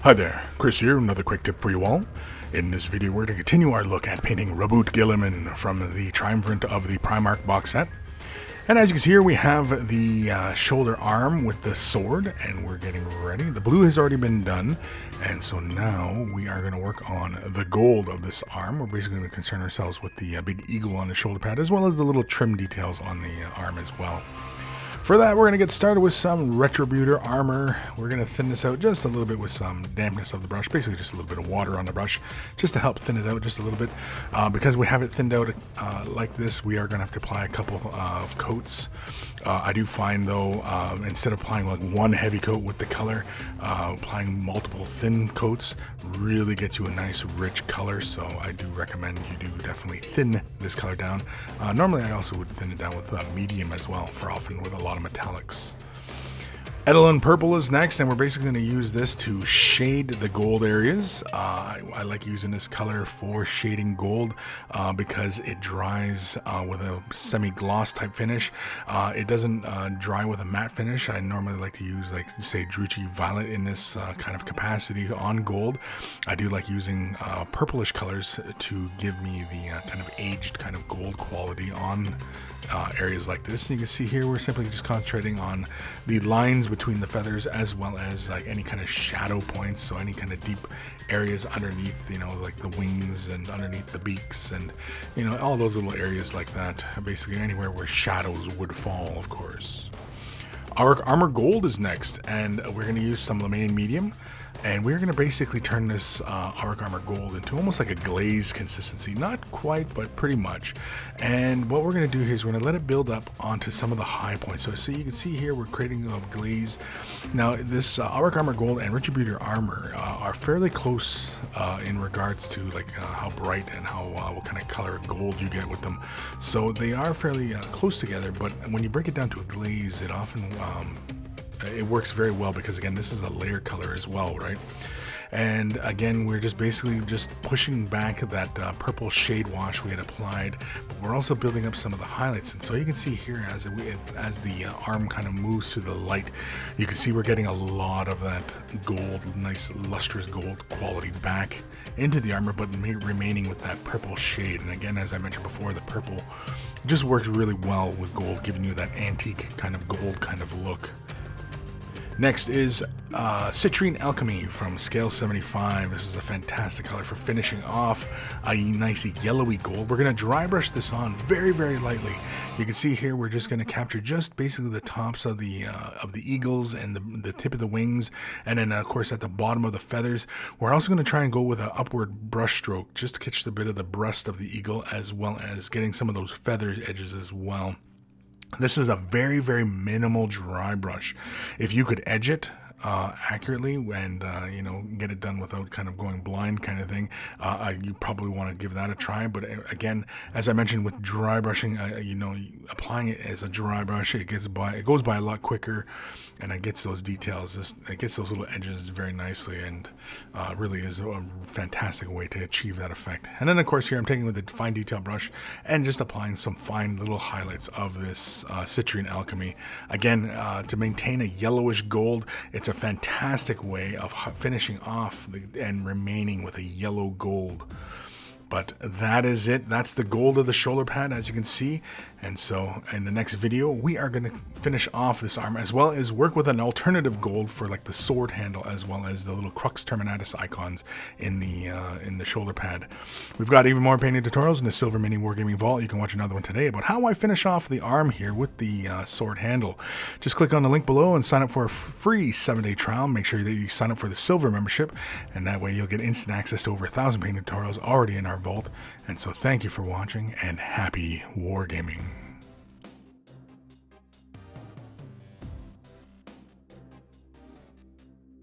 Hi there, Chris here, another quick tip for you all. In this video we're going to continue our look at painting Roboute Guilliman from the Triumvirate of the Primarch box set. And as you can see here we have the shoulder arm with the sword, and we're getting ready. The blue has already been done, and so now we are going to work on the gold of this arm. We're basically going to concern ourselves with the big eagle on the shoulder pad, as well as the little trim details on the arm as well. For that, we're going to get started with some Retributor Armour. We're going to thin this out just a little bit with some dampness of the brush, basically just a little bit of water on the brush, just to help thin it out just a little bit. Because we have it thinned out like this, we are going to have to apply a couple of coats. I do find though, instead of applying like one heavy coat with the color, applying multiple thin coats really gets you a nice rich color, so I do recommend you do definitely thin this color down. Normally I also would thin it down with medium as well, for often with a lot of metallics. Eidolon Purple is next, and we're basically going to use this to shade the gold areas. I like using this color for shading gold because it dries with a semi-gloss type finish. It doesn't dry with a matte finish. I normally like to use, like, say, Druchii Violet in this kind of capacity on gold. I do like using purplish colors to give me the kind of aged kind of gold quality on areas like this. And you can see here we're simply just concentrating on the lines between the feathers, as well as like any kind of shadow points, so any kind of deep areas underneath, you know, like the wings and underneath the beaks, and you know, all those little areas like that, basically anywhere where shadows would fall, of course. Auric Armor Gold is next, and we're going to use some Lemaine Medium, and we're going to basically turn this Auric Armor Gold into almost like a glaze consistency. Not quite, but pretty much. And what we're going to do here is we're going to let it build up onto some of the high points. So you can see here we're creating a glaze. Now this Auric Armor Gold and Retributor Armour are fairly close in regards to like how bright and how what kind of color gold you get with them. So they are fairly close together, but when you break it down to a glaze, it often it works very well, because again, this is a layer color as well, right? And again, we're just basically just pushing back that purple shade wash we had applied. We're also building up some of the highlights, and so you can see here as the arm kind of moves through the light, you can see we're getting a lot of that gold, nice lustrous gold quality back into the armor, but remaining with that purple shade. And again, as I mentioned before, the purple just works really well with gold, giving you that antique kind of gold kind of look. Next is Citrine Alchemy from Scale 75. This is a fantastic color for finishing off a nice yellowy gold. We're going to dry brush this on very, very lightly. You can see here we're just going to capture just basically the tops of the eagles and the tip of the wings, and then of course at the bottom of the feathers. We're also going to try and go with an upward brush stroke just to catch the bit of the breast of the eagle, as well as getting some of those feather edges as well. This is a very, very minimal dry brush. If you could edge it accurately and you know, get it done without kind of going blind kind of thing, you probably want to give that a try. But again, as I mentioned, with dry brushing, you know, applying it as a dry brush, it goes by a lot quicker, and it gets those details, it gets those little edges very nicely, and really is a fantastic way to achieve that effect. And then of course here I'm taking with a fine detail brush and just applying some fine little highlights of this Citrine Alchemy. Again, to maintain a yellowish gold, it's a fantastic way of finishing off and remaining with a yellow gold. But that is it. That's the gold of the shoulder pad, as you can see. And so in the next video, we are going to finish off this arm, as well as work with an alternative gold for like the sword handle, as well as the little Crux Terminatus icons in the shoulder pad. We've got even more painting tutorials in the Silver MiniWarGaming Vault. You can watch another one today about how I finish off the arm here with the sword handle. Just click on the link below and sign up for a free 7-day trial. Make sure that you sign up for the Silver membership, and that way you'll get instant access to over 1,000 painting tutorials already in our vault. And so thank you for watching, and happy wargaming.